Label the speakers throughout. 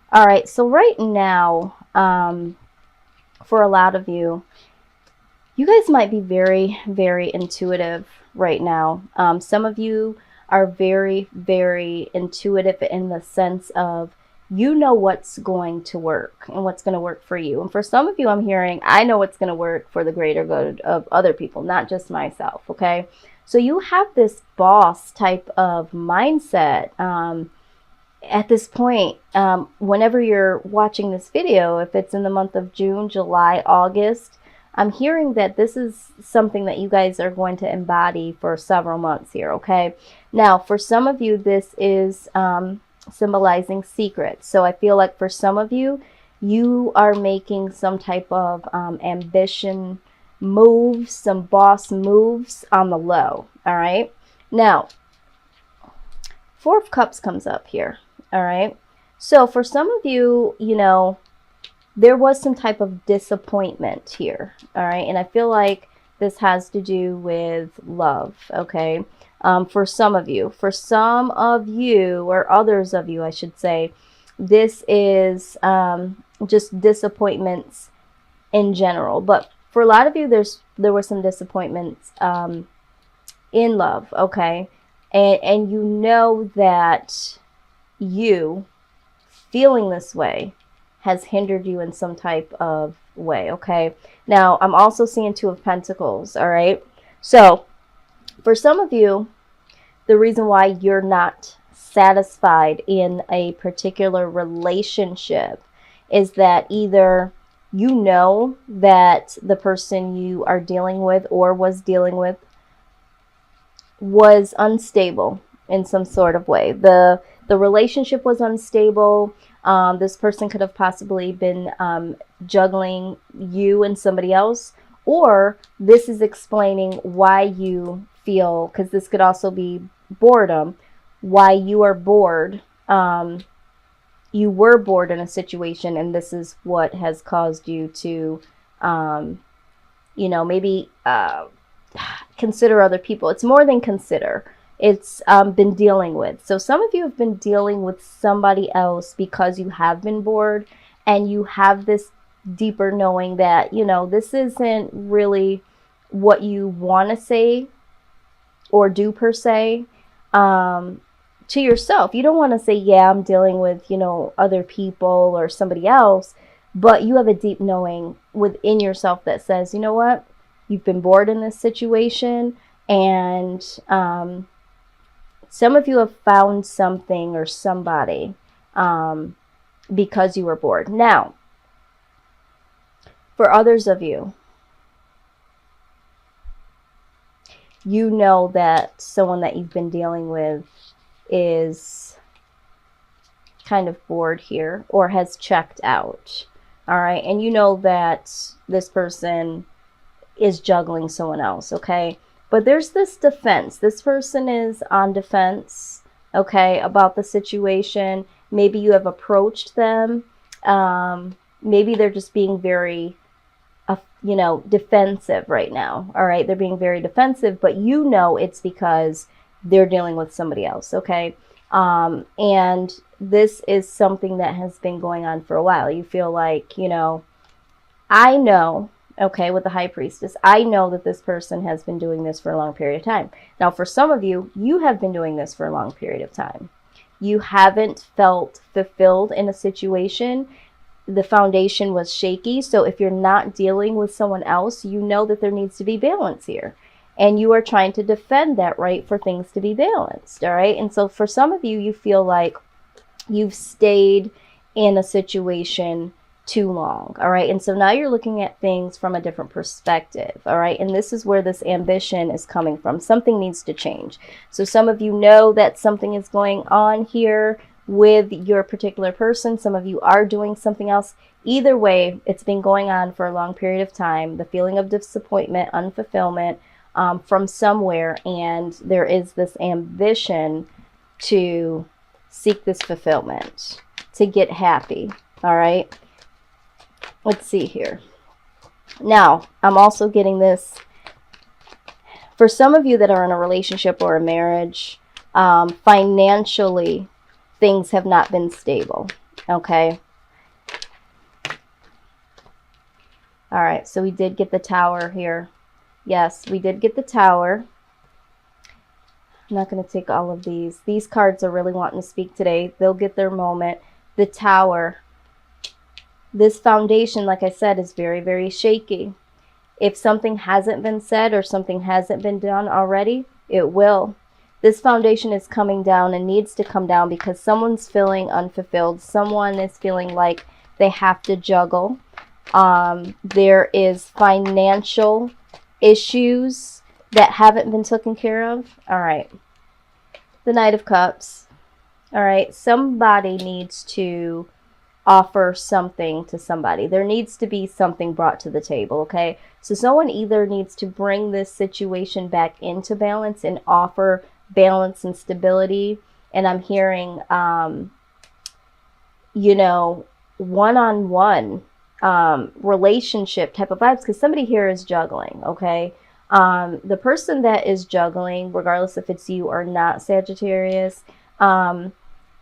Speaker 1: All right, so right now, for a lot of you, you guys might be very, very intuitive right now. Some of you are very, very intuitive in the sense of you know what's going to work and what's going to work for you. And for some of you, I'm hearing, I know what's going to work for the greater good of other people, not just myself, okay? So you have this boss type of mindset. At this point, whenever you're watching this video, if it's in the month of June, July, August, I'm hearing that this is something that you guys are going to embody for several months here, okay? Now, for some of you, this is symbolizing secrets. So I feel like for some of you, you are making some type of ambition moves, some boss moves on the low, all right? Now, Four of Cups comes up here, all right? So for some of you, you know, there was some type of disappointment here, all right? And I feel like this has to do with love, okay? For some of you, or others of you, I should say, this is just disappointments in general. But for a lot of you, there were some disappointments in love, okay? And you know that you feeling this way has hindered you in some type of way, okay? Now, I'm also seeing Two of Pentacles, all right? So, for some of you, the reason why you're not satisfied in a particular relationship is that either you know that the person you are dealing with or was dealing with was unstable in some sort of way. The relationship was unstable. This person could have possibly been juggling you and somebody else, or this is explaining why you feel, because this could also be boredom, why you are bored. You were bored in a situation, and this is what has caused you to, you know, maybe consider other people. It's more than consider. It's been dealing with. So some of you have been dealing with somebody else because you have been bored, and you have this deeper knowing that, you know, this isn't really what you want to say or do per se to yourself. You don't want to say, yeah, I'm dealing with, you know, other people or somebody else, but you have a deep knowing within yourself that says, you know what? You've been bored in this situation, and some of you have found something or somebody because you were bored. Now, for others of you, you know that someone that you've been dealing with is kind of bored here or has checked out. All right. And you know that this person is juggling someone else. Okay. But there's this defense. This person is on defense, okay, about the situation. Maybe you have approached them. Maybe they're just being very, you know, defensive right now. All right. They're being very defensive, but you know it's because they're dealing with somebody else. Okay. And this is something that has been going on for a while. You feel like, you know, I know, okay, with the High Priestess, I know that this person has been doing this for a long period of time. Now, for some of you, you have been doing this for a long period of time. You haven't felt fulfilled in a situation. The foundation was shaky. So if you're not dealing with someone else, you know that there needs to be balance here. And you are trying to defend that right for things to be balanced, all right? And so for some of you, you feel like you've stayed in a situation too long, all right? And so now you're looking at things from a different perspective, all right? And this is where this ambition is coming from. Something needs to change. So some of you know that something is going on here with your particular person. Some of you are doing something else. Either way, it's been going on for a long period of time. The feeling of disappointment, unfulfillment from somewhere, and there is this ambition to seek this fulfillment, to get happy, all right? Let's see here. Now, I'm also getting this for some of you that are in a relationship or a marriage. Financially, things have not been stable, Okay. All right, so we did get the Tower here. Yes, we did get the Tower. I'm not going to take all of these. These cards are really wanting to speak today. They'll get their moment. The Tower. This foundation, like I said, is very, very shaky. If something hasn't been said or something hasn't been done already, it will. This foundation is coming down and needs to come down because someone's feeling unfulfilled. Someone is feeling like they have to juggle. There is financial issues that haven't been taken care of. All right. The Knight of Cups. All right. Somebody needs to offer something to somebody. There needs to be something brought to the table, okay? So someone either needs to bring this situation back into balance and offer balance and stability. And I'm hearing, you know, one-on-one relationship type of vibes, because somebody here is juggling, okay? The person that is juggling, regardless if it's you or not, Sagittarius,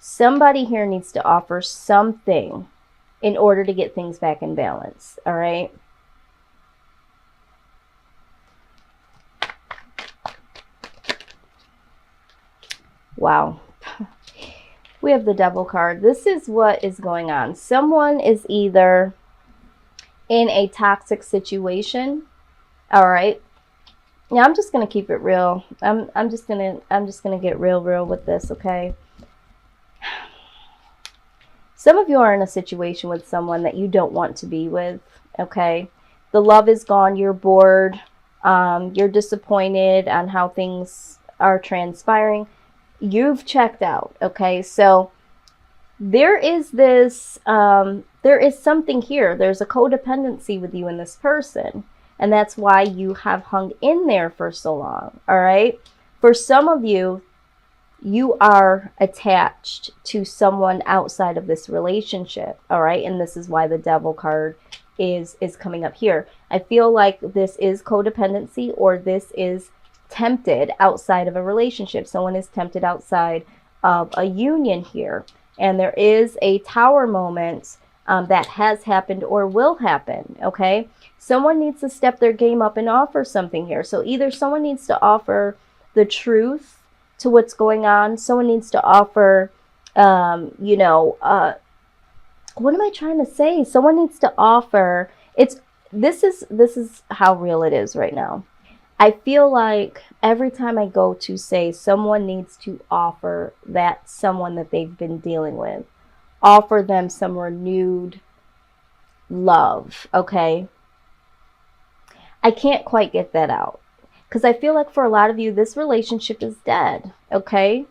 Speaker 1: somebody here needs to offer something in order to get things back in balance, all right? Wow. We have the Devil card. This is what is going on. Someone is either in a toxic situation, all right? Now I'm just gonna keep it real. I'm just gonna get real with this, okay? Some of you are in a situation with someone that you don't want to be with, okay? The love is gone, you're bored, you're disappointed on how things are transpiring. You've checked out, okay? So there is this, there is something here. There's a codependency with you and this person. And that's why you have hung in there for so long, all right? For some of you, you are attached to someone outside of this relationship, all right? And this is why the Devil card is coming up here. I feel like this is codependency, or this is tempted outside of a relationship. Someone is tempted outside of a union here. And there is a Tower moment that has happened or will happen, okay? Someone needs to step their game up and offer something here. So either someone needs to offer the truth to what's going on. Someone needs to offer, you know, what am I trying to say? Someone needs to offer, this is how real it is right now. I feel like every time I go to say someone needs to offer that someone that they've been dealing with, offer them some renewed love, okay? I can't quite get that out. Because I feel like for a lot of you, this relationship is dead, okay?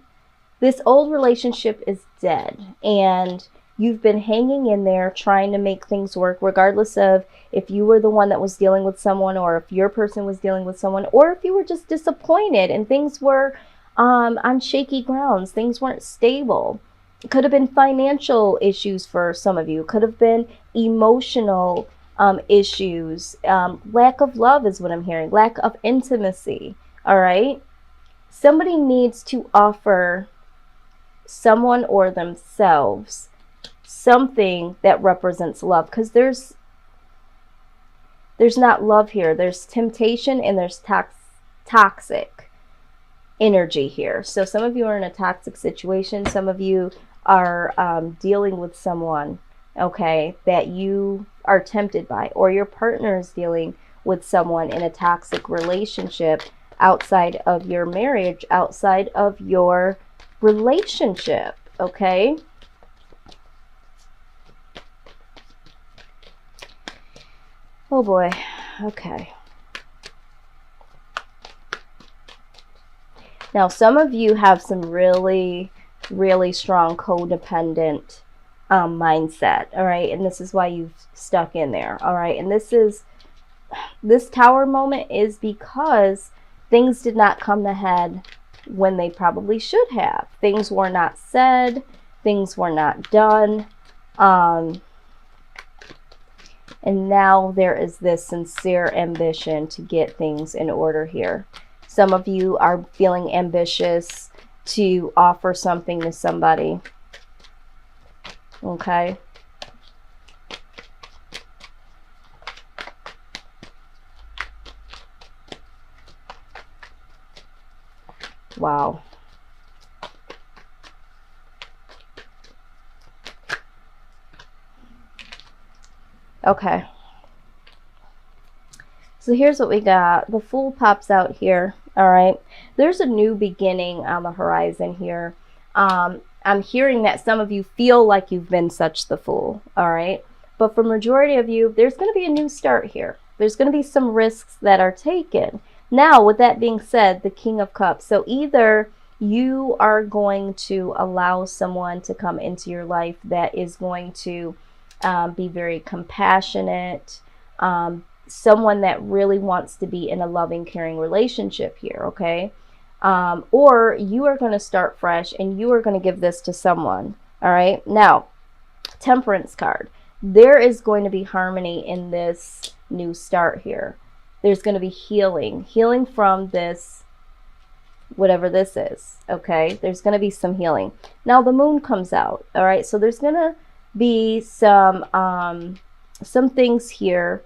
Speaker 1: This old relationship is dead. And you've been hanging in there trying to make things work, regardless of if you were the one that was dealing with someone, or if your person was dealing with someone, or if you were just disappointed and things were on shaky grounds. Things weren't stable. It could have been financial issues for some of you. It could have been emotional issues. Lack of love is what I'm hearing. Lack of intimacy. All right. Somebody needs to offer someone or themselves something that represents love, because there's not love here. There's temptation and there's toxic energy here. So some of you are in a toxic situation. Some of you are dealing with someone, okay, that you are tempted by, or your partner is dealing with someone in a toxic relationship outside of your marriage, outside of your relationship, okay? Oh boy, okay. Now, some of you have some really, really strong codependent mindset, all right? And this is why you've stuck in there, all right? And this Tower moment is because things did not come to head when they probably should have. Things were not said, things were not done, and now there is this sincere ambition to get things in order here. Some of you are feeling ambitious to offer something to somebody. Okay. Wow. Okay. So here's what we got. The Fool pops out here. All right. There's a new beginning on the horizon here. I'm hearing that some of you feel like you've been such the fool. All right. But for majority of you, there's going to be a new start here. There's going to be some risks that are taken. Now, with that being said, the King of Cups. So either you are going to allow someone to come into your life that is going to be very compassionate, someone that really wants to be in a loving, caring relationship here, okay? Or you are going to start fresh and you are going to give this to someone, all right? Now, Temperance card. There is going to be harmony in this new start here. There's going to be healing from this, whatever this is, okay? There's going to be some healing. Now, the Moon comes out, all right? So there's going to be some things here.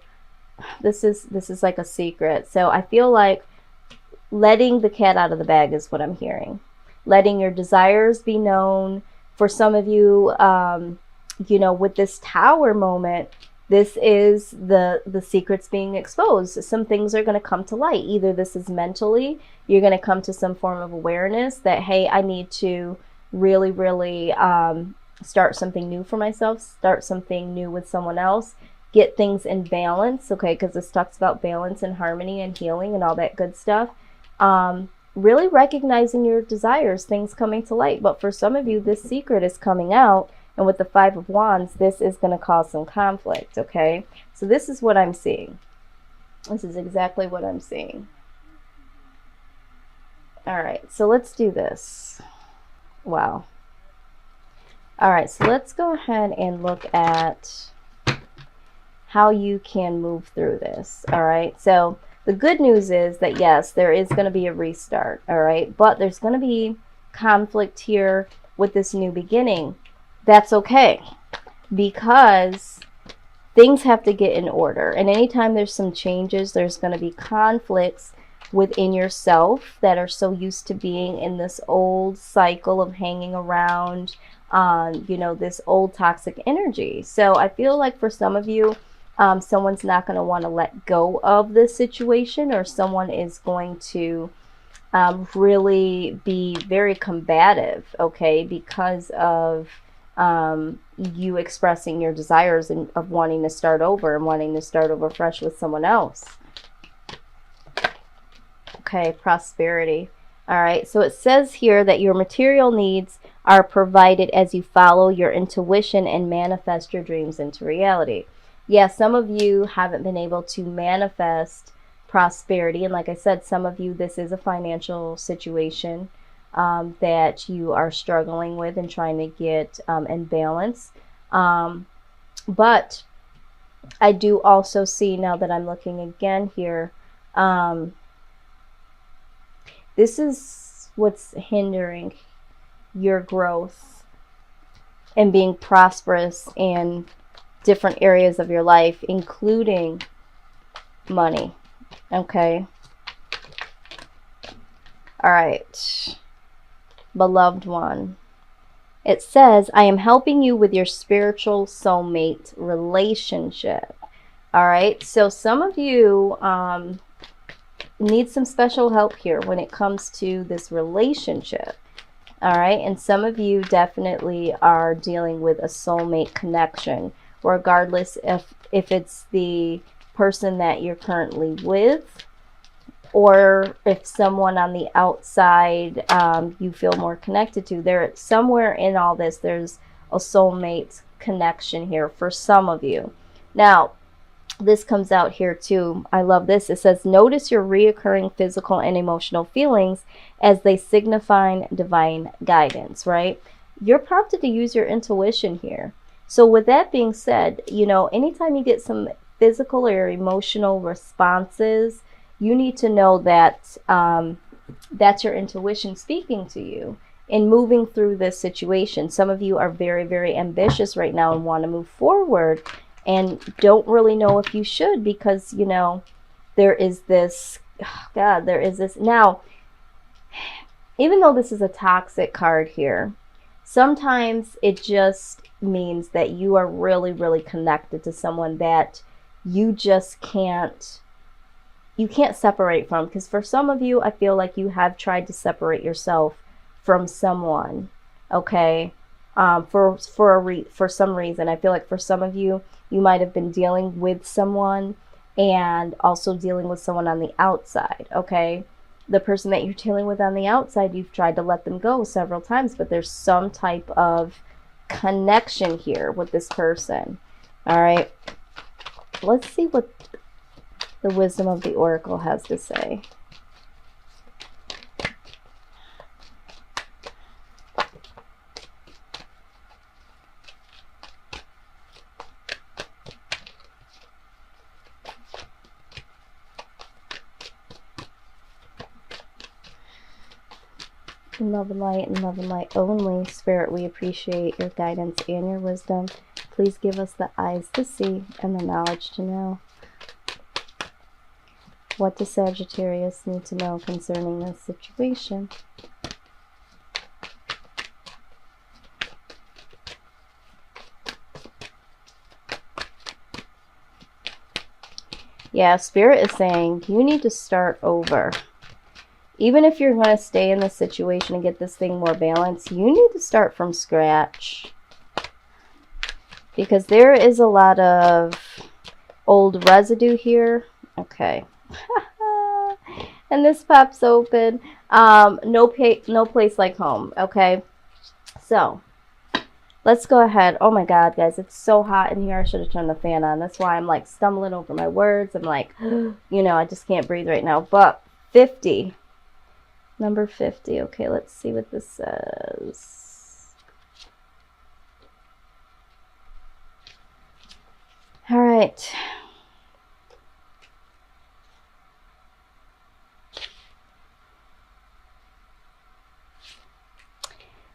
Speaker 1: This is like a secret. So I feel like letting the cat out of the bag is what I'm hearing. Letting your desires be known. For some of you, you know, with this Tower moment, this is the secrets being exposed. Some things are going to come to light. Either this is mentally, you're going to come to some form of awareness that, hey, I need to really, really start something new for myself, start something new with someone else, get things in balance, okay, because this talks about balance and harmony and healing and all that good stuff. Really recognizing your desires, things coming to light. But for some of you, this secret is coming out, and with the Five of Wands, this is going to cause some conflict, okay? So this is what I'm seeing. This is exactly what I'm seeing. All right, so let's do this. Wow. All right, so let's go ahead and look at how you can move through this. All right, so the good news is that yes, there is going to be a restart. All right, but there's going to be conflict here with this new beginning. That's okay, because things have to get in order, and anytime there's some changes, there's going to be conflicts within yourself that are so used to being in this old cycle of hanging around, you know, this old toxic energy. So I feel like for some of you, someone's not going to want to let go of this situation, or someone is going to really be very combative, okay, because of you expressing your desires and of wanting to start over and wanting to start over fresh with someone else. Okay, prosperity. All right, so it says here that your material needs are provided as you follow your intuition and manifest your dreams into reality. Yeah, some of you haven't been able to manifest prosperity. And like I said, some of you, this is a financial situation that you are struggling with and trying to get in balance. But I do also see, now that I'm looking again here, this is what's hindering your growth and being prosperous in different areas of your life, including money. Okay. All right. Beloved one. It says, I am helping you with your spiritual soulmate relationship. All right. So some of you need some special help here when it comes to this relationship. All right. And some of you definitely are dealing with a soulmate connection, regardless if it's the person that you're currently with, or if someone on the outside you feel more connected to. There, somewhere in all this, there's a soulmate connection here for some of you. Now, this comes out here too. I love this. It says, notice your reoccurring physical and emotional feelings as they signify divine guidance, right? You're prompted to use your intuition here. So with that being said, you know, anytime you get some physical or emotional responses, you need to know that that's your intuition speaking to you. in moving through this situation. Some of you are very, very ambitious right now and want to move forward and don't really know if you should, because, you know, there is this, oh God, there is this. Now, even though this is a toxic card here, sometimes it just means that you are really, really connected to someone that you just can't separate from. Because for some of you, I feel like you have tried to separate yourself from someone, okay? For some reason. I feel like for some of you, you might have been dealing with someone and also dealing with someone on the outside, okay? The person that you're dealing with on the outside, you've tried to let them go several times, but there's some type of connection here with this person. All right, let's see what the wisdom of the oracle has to say. In love and light only. Spirit, we appreciate your guidance and your wisdom. Please give us the eyes to see and the knowledge to know. What does Sagittarius need to know concerning this situation? Yeah, Spirit is saying you need to start over. Even if you're going to stay in this situation and get this thing more balanced, you need to start from scratch. Because there is a lot of old residue here. Okay. And this pops open. No place like home. Okay. So, let's go ahead. Oh my God, guys. It's so hot in here. I should have turned the fan on. That's why I'm like stumbling over my words. I'm like, you know, I just can't breathe right now. But 50. Number 50. Okay, let's see what this says. All right.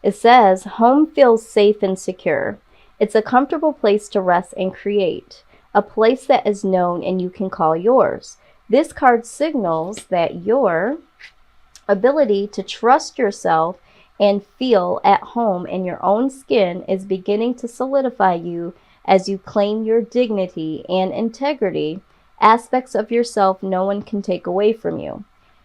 Speaker 1: It says, home feels safe and secure. It's a comfortable place to rest and create. A place that is known and you can call yours. This card signals that your ability to trust yourself and feel at home in your own skin is beginning to solidify you as you claim your dignity and integrity, aspects of yourself no one can take away from you.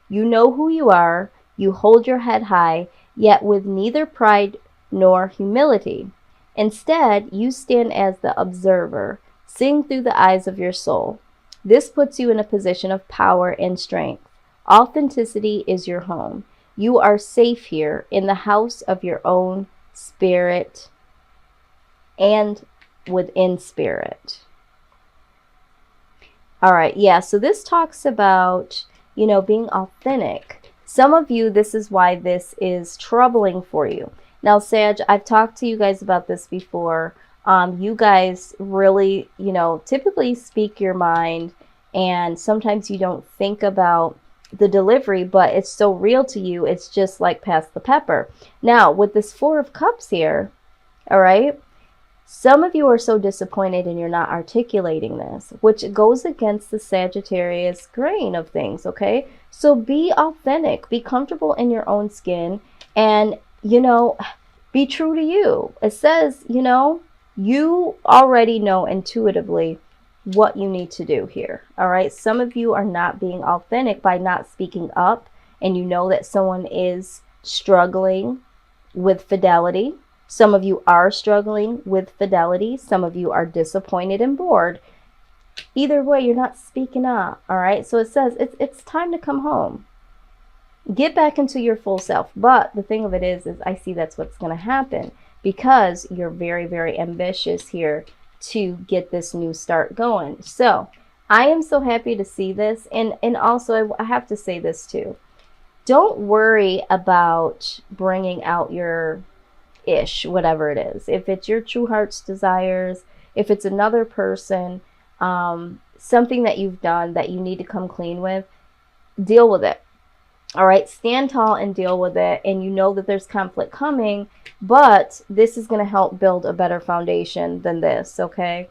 Speaker 1: You know who you are, you hold your head high, yet with neither pride nor humility. Instead, you stand as the observer, seeing through the eyes of your soul. This puts you in a position of power and strength. Authenticity is your home. You are safe here in the house of your own spirit and within spirit. All right, yeah, so this talks about, you know, being authentic. Some of you, this is why this is troubling for you. Now, Sag, I've talked to you guys about this before. You guys really, you know, typically speak your mind, and sometimes you don't think about the delivery, but it's so real to you, it's just like pass the pepper. Now, with this Four of Cups here, all right, some of you are so disappointed and you're not articulating this, which goes against the Sagittarius grain of things, okay? So be authentic, be comfortable in your own skin, and, you know, be true to you. It says, you know, you already know intuitively what you need to do here. All right. Some of you are not being authentic by not speaking up, and you know that someone is struggling with fidelity. Some of you are struggling with fidelity. Some of you are disappointed and bored. Either way, you're not speaking up. All right. So it says it's time to come home. Get back into your full self. But the thing of it is I see that's what's going to happen, because you're very, very ambitious here to get this new start going. So I am so happy to see this. And also I have to say this too. Don't worry about bringing out your whatever it is. If it's your true heart's desires, if it's another person, something that you've done that you need to come clean with, deal with it. All right, stand tall and deal with it. And you know that there's conflict coming, but this is going to help build a better foundation than this, okay?